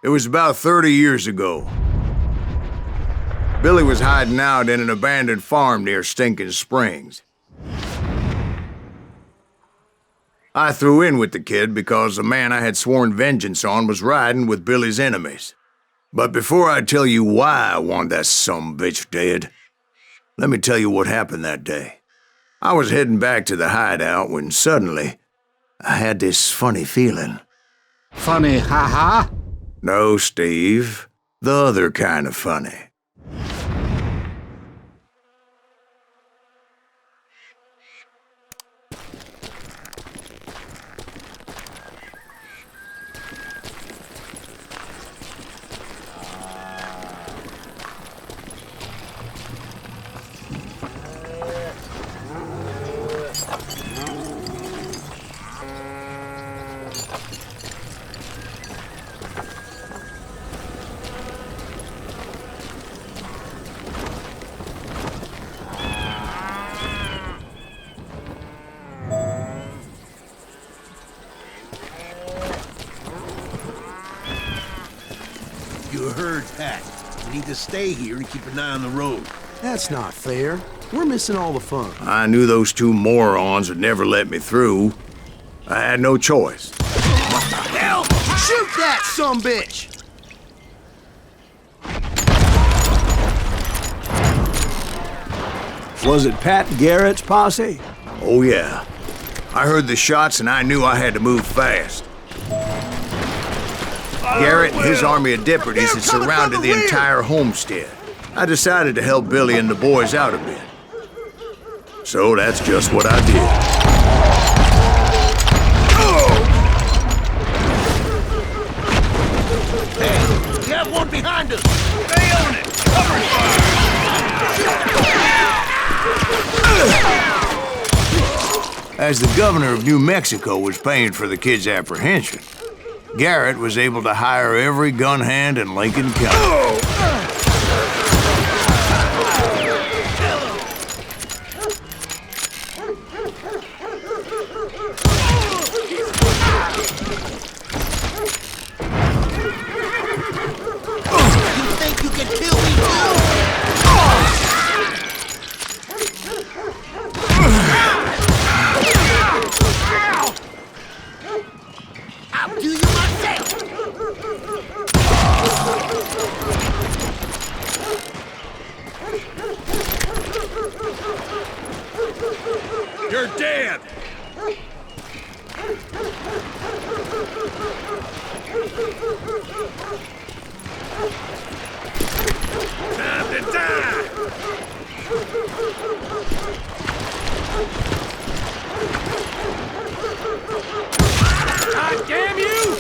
It was about 30 years ago. Billy was hiding out in an abandoned farm near Stinking Springs. I threw in with the kid because the man I had sworn vengeance on was riding with Billy's enemies. But before I tell you why I want that sumbitch dead, let me tell you what happened that day. I was heading back to the hideout when suddenly I had this funny feeling. Funny, ha-ha? No, Steve. The other kind of funny. You heard Pat. We need to stay here and keep an eye on the road. That's not fair. We're missing all the fun. I knew those two morons would never let me through. I had no choice. What the hell? Shoot that sumbitch! Was it Pat Garrett's posse? Oh yeah. I heard the shots and I knew I had to move fast. Garrett and his army of deputies had surrounded the entire homestead. I decided to help Billy and the boys out a bit. So that's just what I did. Hey, we have one behind us! Stay on it! Cover fire! As the governor of New Mexico was paying for the kid's apprehension, Garrett was able to hire every gun hand in Lincoln County. You think you can kill me too? I'll do you myself! You're dead! Time to die! God damn you!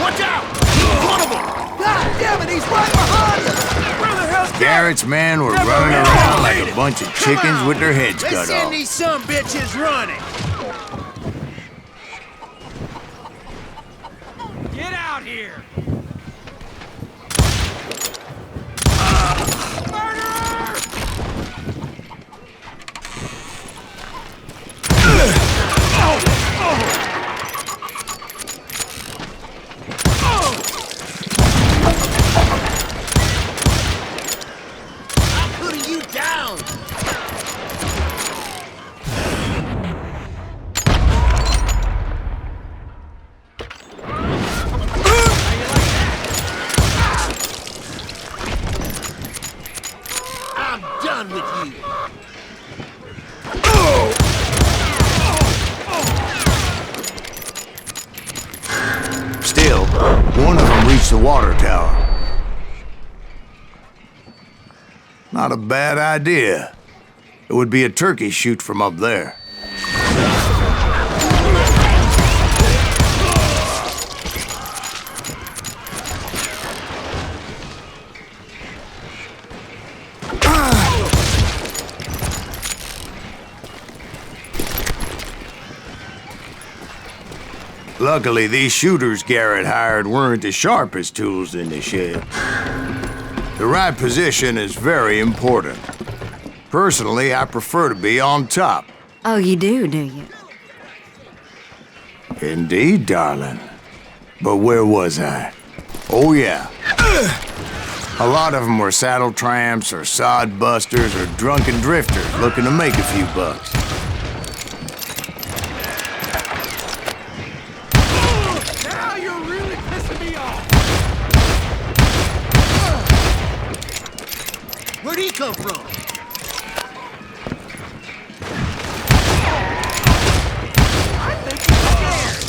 Watch out! One of them! God damn it, he's right behind us! Where the hell's Garrett's men were running around like a bunch of chickens with their heads Let's cut send off. these sumbitches running! Get out here! Done with you. Still, one of them reached the water tower. Not a bad idea. It would be a turkey shoot from up there. Luckily, these shooters Garrett hired weren't the sharpest tools in the shed. The right position is very important. Personally, I prefer to be on top. Oh, you do you? Indeed, darling. But where was I? Oh, yeah. A lot of them were saddle tramps or sod busters or drunken drifters looking to make a few bucks. Now you're really pissing me off! Where'd he come from? I think he's scared.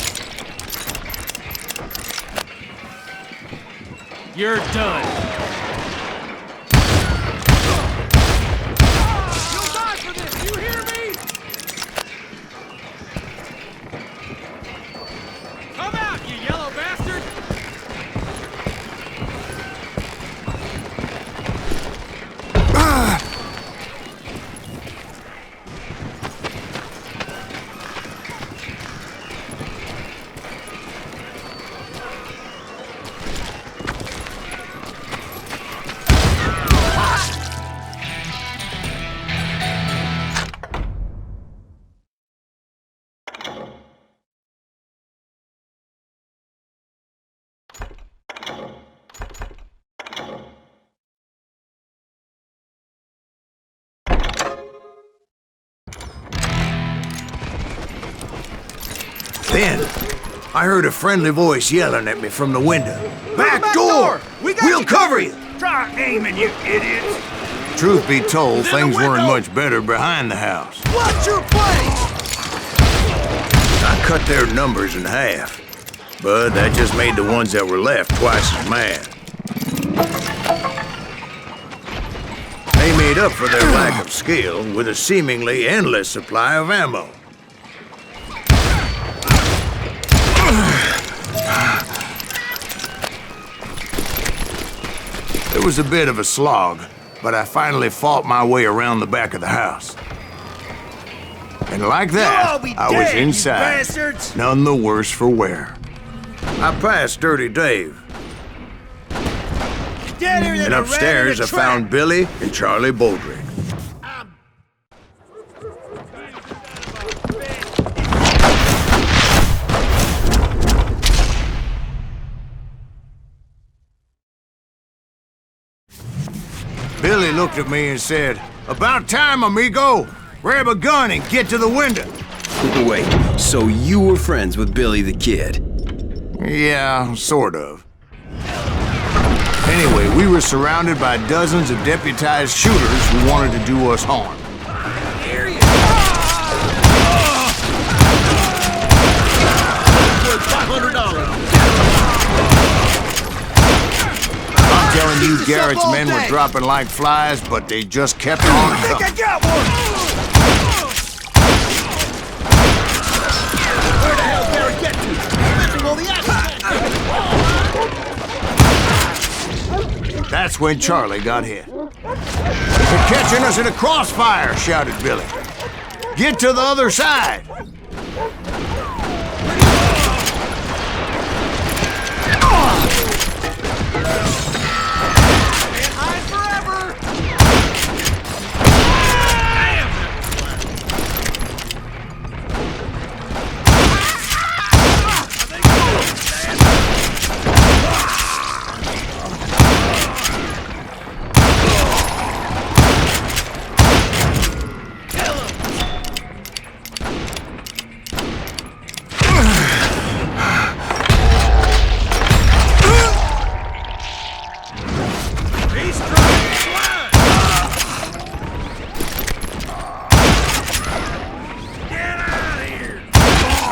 You're done. You'll die for this, you hear me? Come out, you yellow bastard! Then, I heard a friendly voice yelling at me from the window. Back door! We'll cover you! Try aiming, you idiots! Truth be told, things weren't much better behind the house. What's your place? I cut their numbers in half, but that just made the ones that were left twice as mad. They made up for their lack of skill with a seemingly endless supply of ammo. It was a bit of a slog, but I finally fought my way around the back of the house. And like that, I was inside, none the worse for wear. I passed Dirty Dave. And upstairs I found Billy and Charlie Baldrick. Billy looked at me and said, "About time, amigo. Grab a gun and get to the window." Wait, so you were friends with Billy the Kid? Yeah, sort of. Anyway, we were surrounded by dozens of deputized shooters who wanted to do us harm. I'm telling you, Garrett's men were dropping like flies, but they just kept on coming. I got one! Where the hell did Garrett get to? Missing all the action! That's when Charlie got hit. "They're catching us in a crossfire," shouted Billy. "Get to the other side."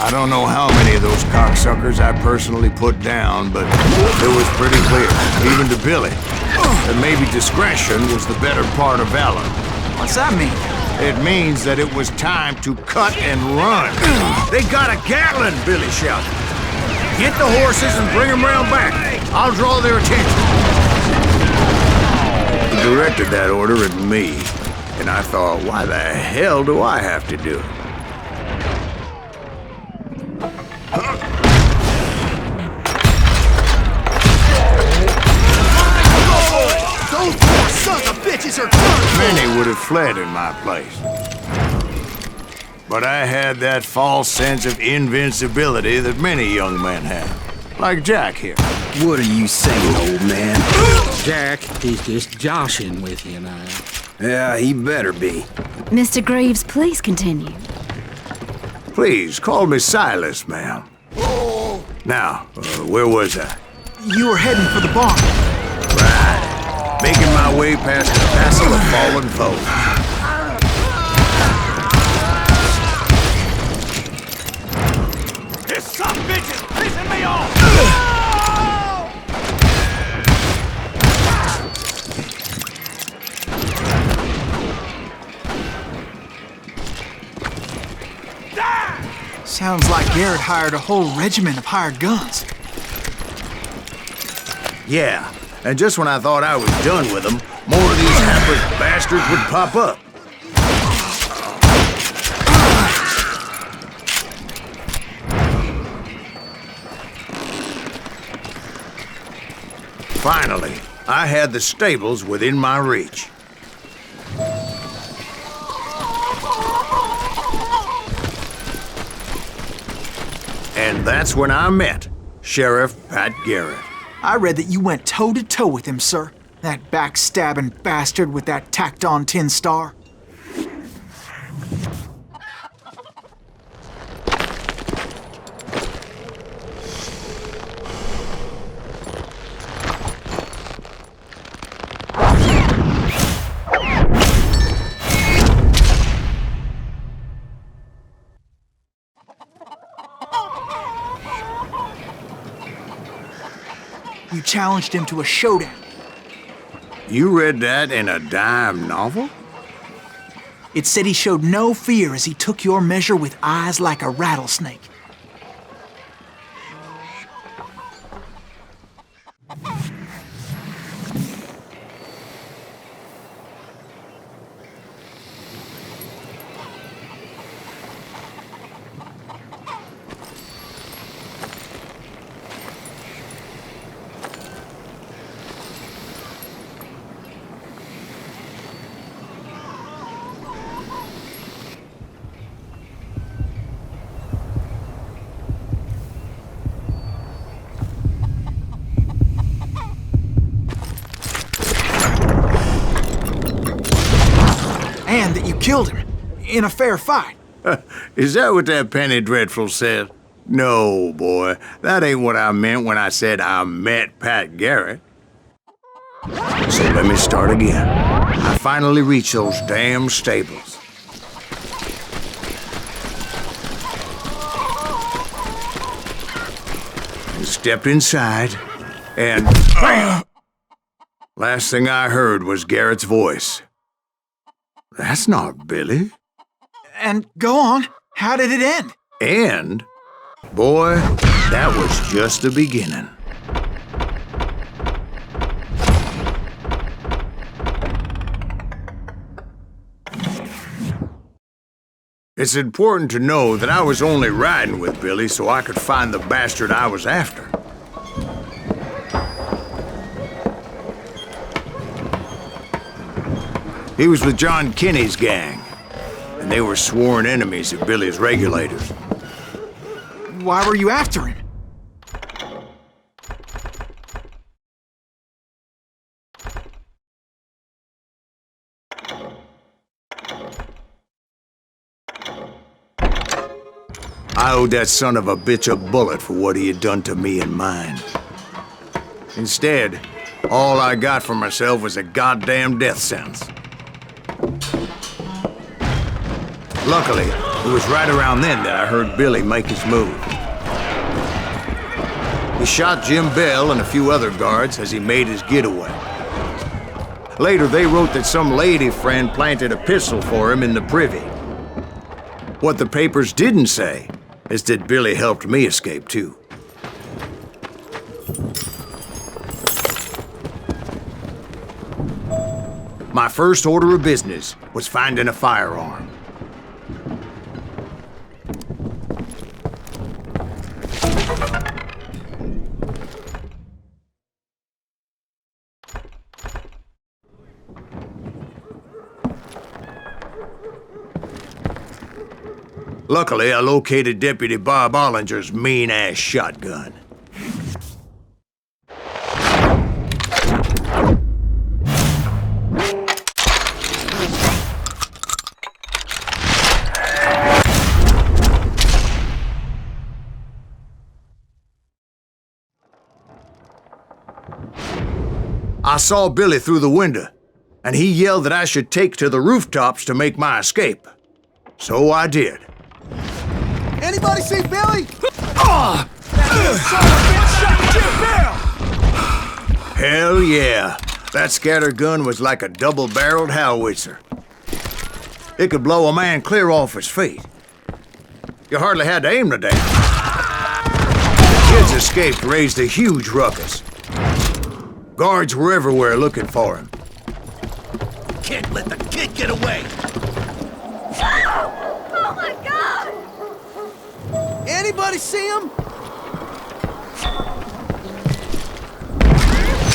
I don't know how many of those cocksuckers I personally put down, but it was pretty clear, even to Billy. that maybe discretion was the better part of valor. What's that mean? It means that it was time to cut and run. They got a Gatling, Billy shouted. Get the horses and bring them round back. I'll draw their attention. He directed that order at me, and I thought, why the hell do I have to do it? Those poor sons of bitches are done! Many would have fled in my place. But I had that false sense of invincibility that many young men have. Like Jack here. What are you saying, old man? Jack, he's just joshing with you now. Yeah, he better be. Mr. Greaves, please continue. Please, call me Silas, ma'am. Now, where was I? You were heading for the barn. Right. Making my way past the castle of fallen foes. This son of a bitch is pissing me off! Sounds like Garrett hired a whole regiment of hired guns. Yeah, and just when I thought I was done with them, more of these hapless bastards would pop up. Finally, I had the stables within my reach. And that's when I met Sheriff Pat Garrett. I read that you went toe-to-toe with him, sir. That backstabbing bastard with that tacked-on tin star. You challenged him to a showdown. You read that in a dime novel? It said he showed no fear as he took your measure with eyes like a rattlesnake. And that you killed him in a fair fight. Is that what that Penny Dreadful said? No, boy. That ain't what I meant when I said I met Pat Garrett. So let me start again. I finally reached those damn stables. And stepped inside, and bam! Last thing I heard was Garrett's voice. That's not Billy. And go on, how did it end? And, boy, that was just the beginning. It's important to know that I was only riding with Billy so I could find the bastard I was after. He was with John Kinney's gang, and they were sworn enemies of Billy's regulators. Why were you after him? I owed that son of a bitch a bullet for what he had done to me and mine. Instead, all I got for myself was a goddamn death sentence. Luckily, it was right around then that I heard Billy make his move. He shot Jim Bell and a few other guards as he made his getaway. Later, they wrote that some lady friend planted a pistol for him in the privy. What the papers didn't say is that Billy helped me escape, too. My first order of business was finding a firearm. Luckily, I located Deputy Bob Ollinger's mean-ass shotgun. I saw Billy through the window, and he yelled that I should take to the rooftops to make my escape. So I did. Anybody see Billy? Hell yeah. That scatter gun was like a double-barreled howitzer. It could blow a man clear off his feet. You hardly had to aim the damn. The kids escaped raised a huge ruckus. Guards were everywhere looking for him. Can't let the kid get away. Oh my God! Anybody see him?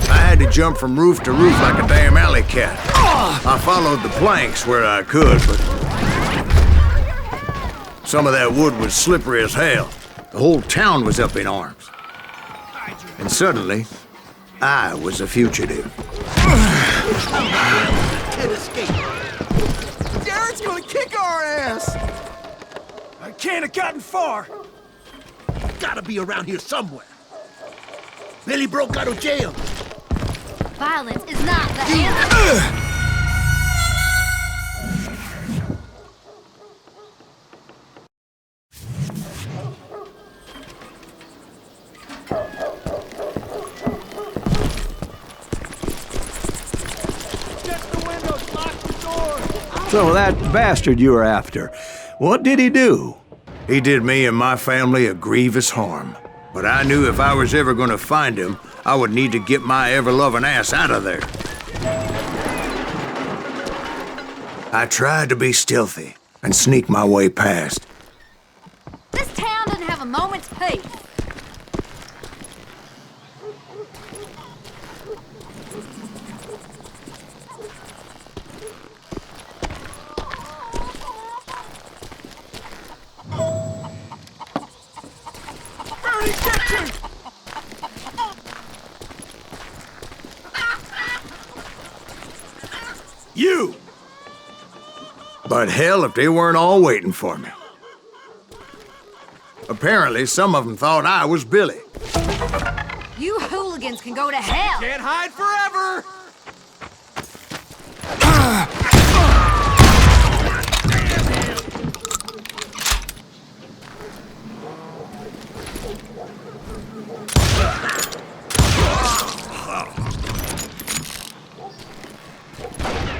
I had to jump from roof to roof like a damn alley cat. I followed the planks where I could, but some of that wood was slippery as hell. The whole town was up in arms. And suddenly, I was a fugitive. Kid escaped. Garrett's gonna kick our ass! I can't have gotten far. Gotta be around here somewhere. Billy broke out of jail. Violence is not the answer. So that bastard you were after, what did he do? He did me and my family a grievous harm. But I knew if I was ever gonna find him, I would need to get my ever-loving ass out of there. I tried to be stealthy and sneak my way past. This town doesn't have a moment's peace. You! But hell if they weren't all waiting for me. Apparently, some of them thought I was Billy. You hooligans can go to hell. Can't hide forever.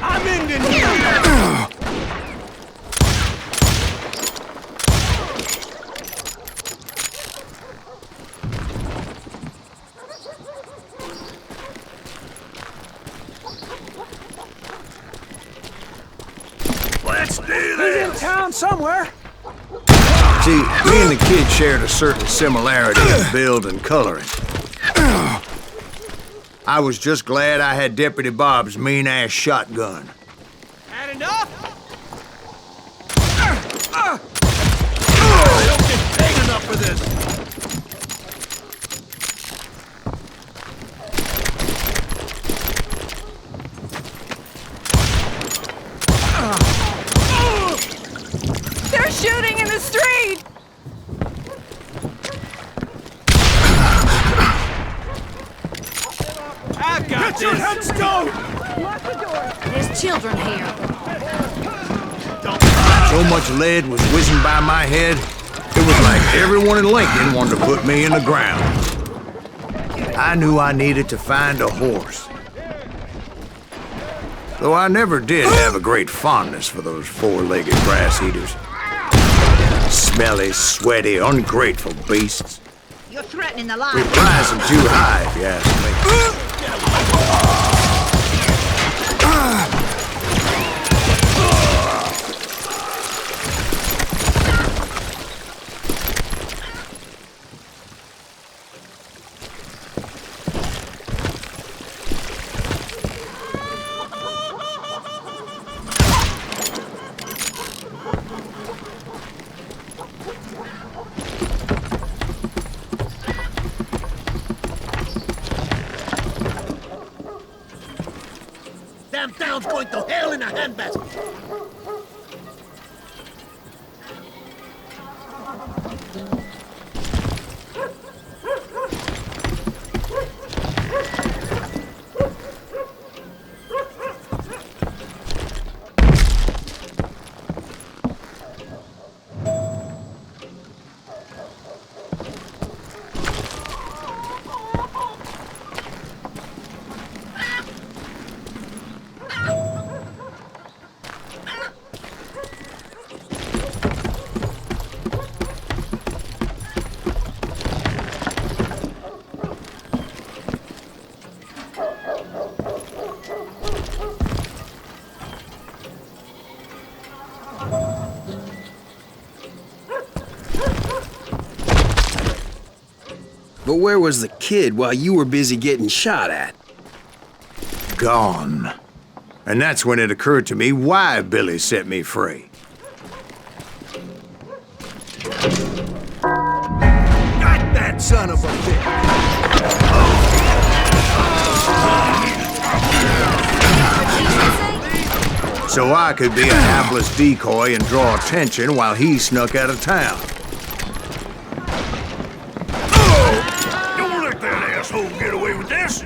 I'm ending you. Let's do He's in this! town somewhere. See, me and the kid shared a certain similarity in build and coloring. I was just glad I had Deputy Bob's mean-ass shotgun. Had enough? I don't get paid enough for this! They're shooting in the street! I've got this. Let's go! There's children here. So much lead was whizzing by my head, it was like everyone in Lincoln wanted to put me in the ground. I knew I needed to find a horse. though I never did have a great fondness for those four-legged grass eaters. Smelly, sweaty, ungrateful beasts. You're threatening the line. We prize them too high, if you ask me. Damn town's going to hell in a handbasket. But where was the kid while you were busy getting shot at? Gone. And that's when it occurred to me why Billy set me free. Got that son of a bitch! So I could be a hapless decoy and draw attention while he snuck out of town. Don't let that asshole get away with this!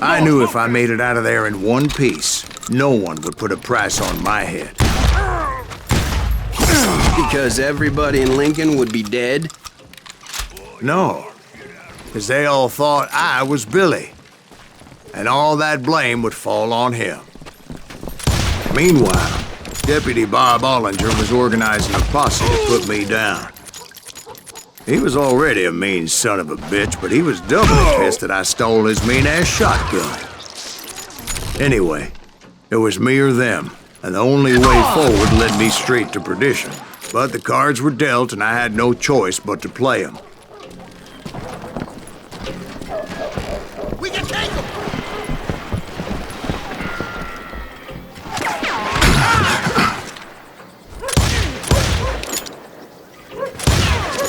I knew if I made it out of there in one piece, no one would put a price on my head. Because everybody in Lincoln would be dead? No, because they all thought I was Billy, and all that blame would fall on him. Meanwhile, Deputy Bob Ollinger was organizing a posse to put me down. He was already a mean son of a bitch, but he was doubly pissed that I stole his mean-ass shotgun. Anyway, it was me or them, and the only way forward led me straight to perdition. But the cards were dealt, and I had no choice but to play them. We can take him!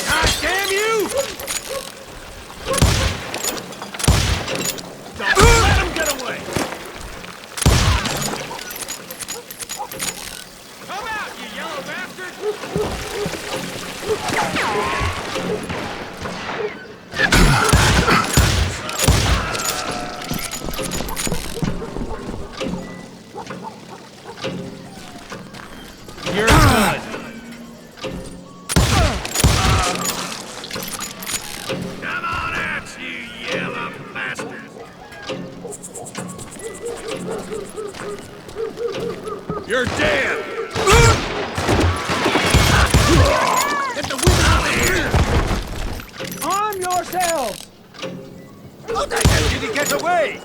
God damn you! Don't let him get away! Come out, you yellow bastard! You're good. Come on out, you yellow bastard! You're dead! Get the whip out of here! Arm yourselves! How did Did he get away?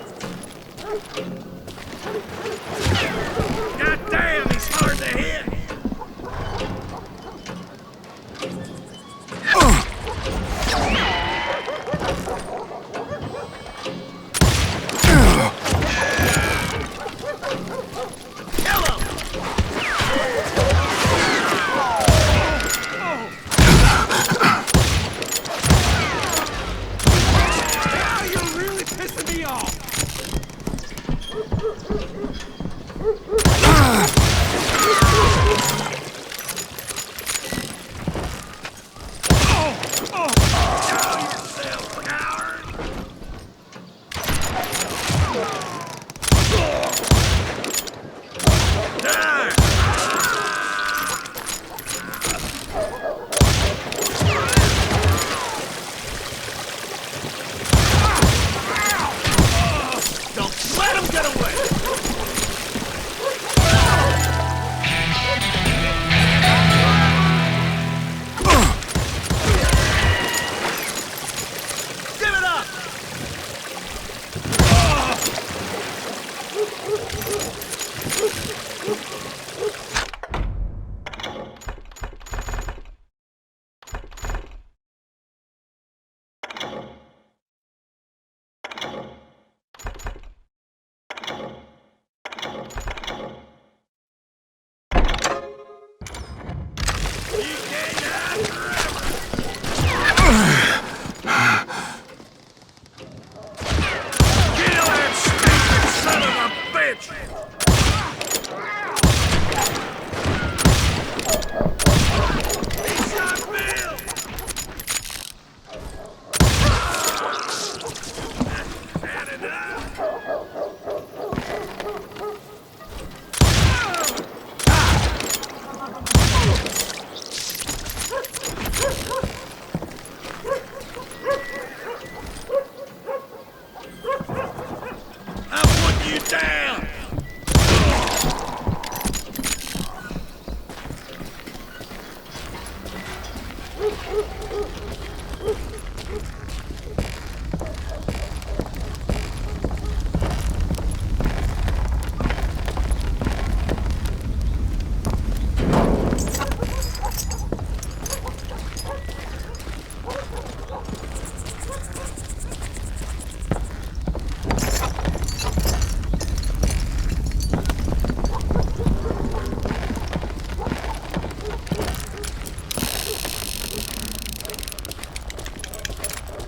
God damn, he's hard to hit! Kill him! Now you're really pissing me off!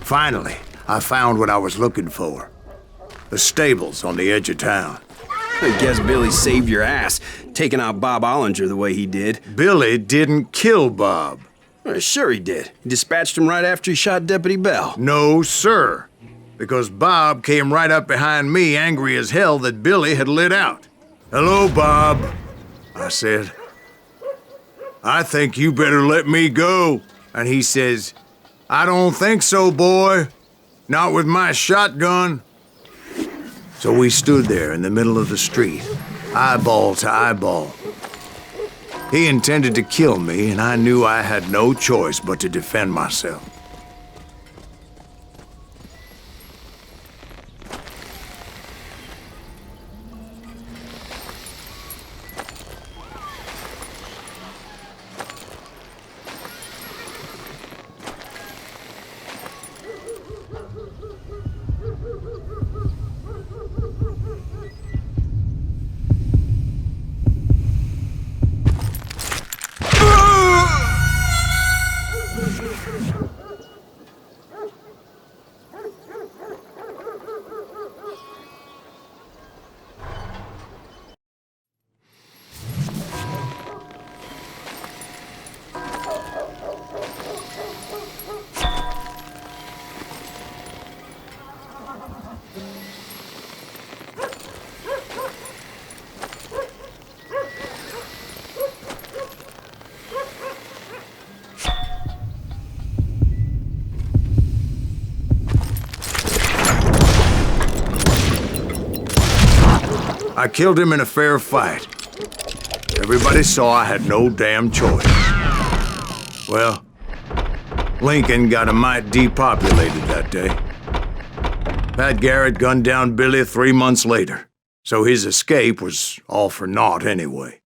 Finally, I found what I was looking for. The stables on the edge of town. I guess Billy saved your ass, taking out Bob Ollinger the way he did. Billy didn't kill Bob. Well, sure he did. He dispatched him right after he shot Deputy Bell. No, sir. Because Bob came right up behind me, angry as hell that Billy had lit out. "Hello, Bob," I said. "I think you better let me go." And he says, "I don't think so, boy. Not with my shotgun." So we stood there in the middle of the street, eyeball to eyeball. He intended to kill me, and I knew I had no choice but to defend myself. I killed him in a fair fight. Everybody saw I had no damn choice. Well, Lincoln got a mite depopulated that day. Pat Garrett gunned down Billy 3 months later, so his escape was all for naught anyway.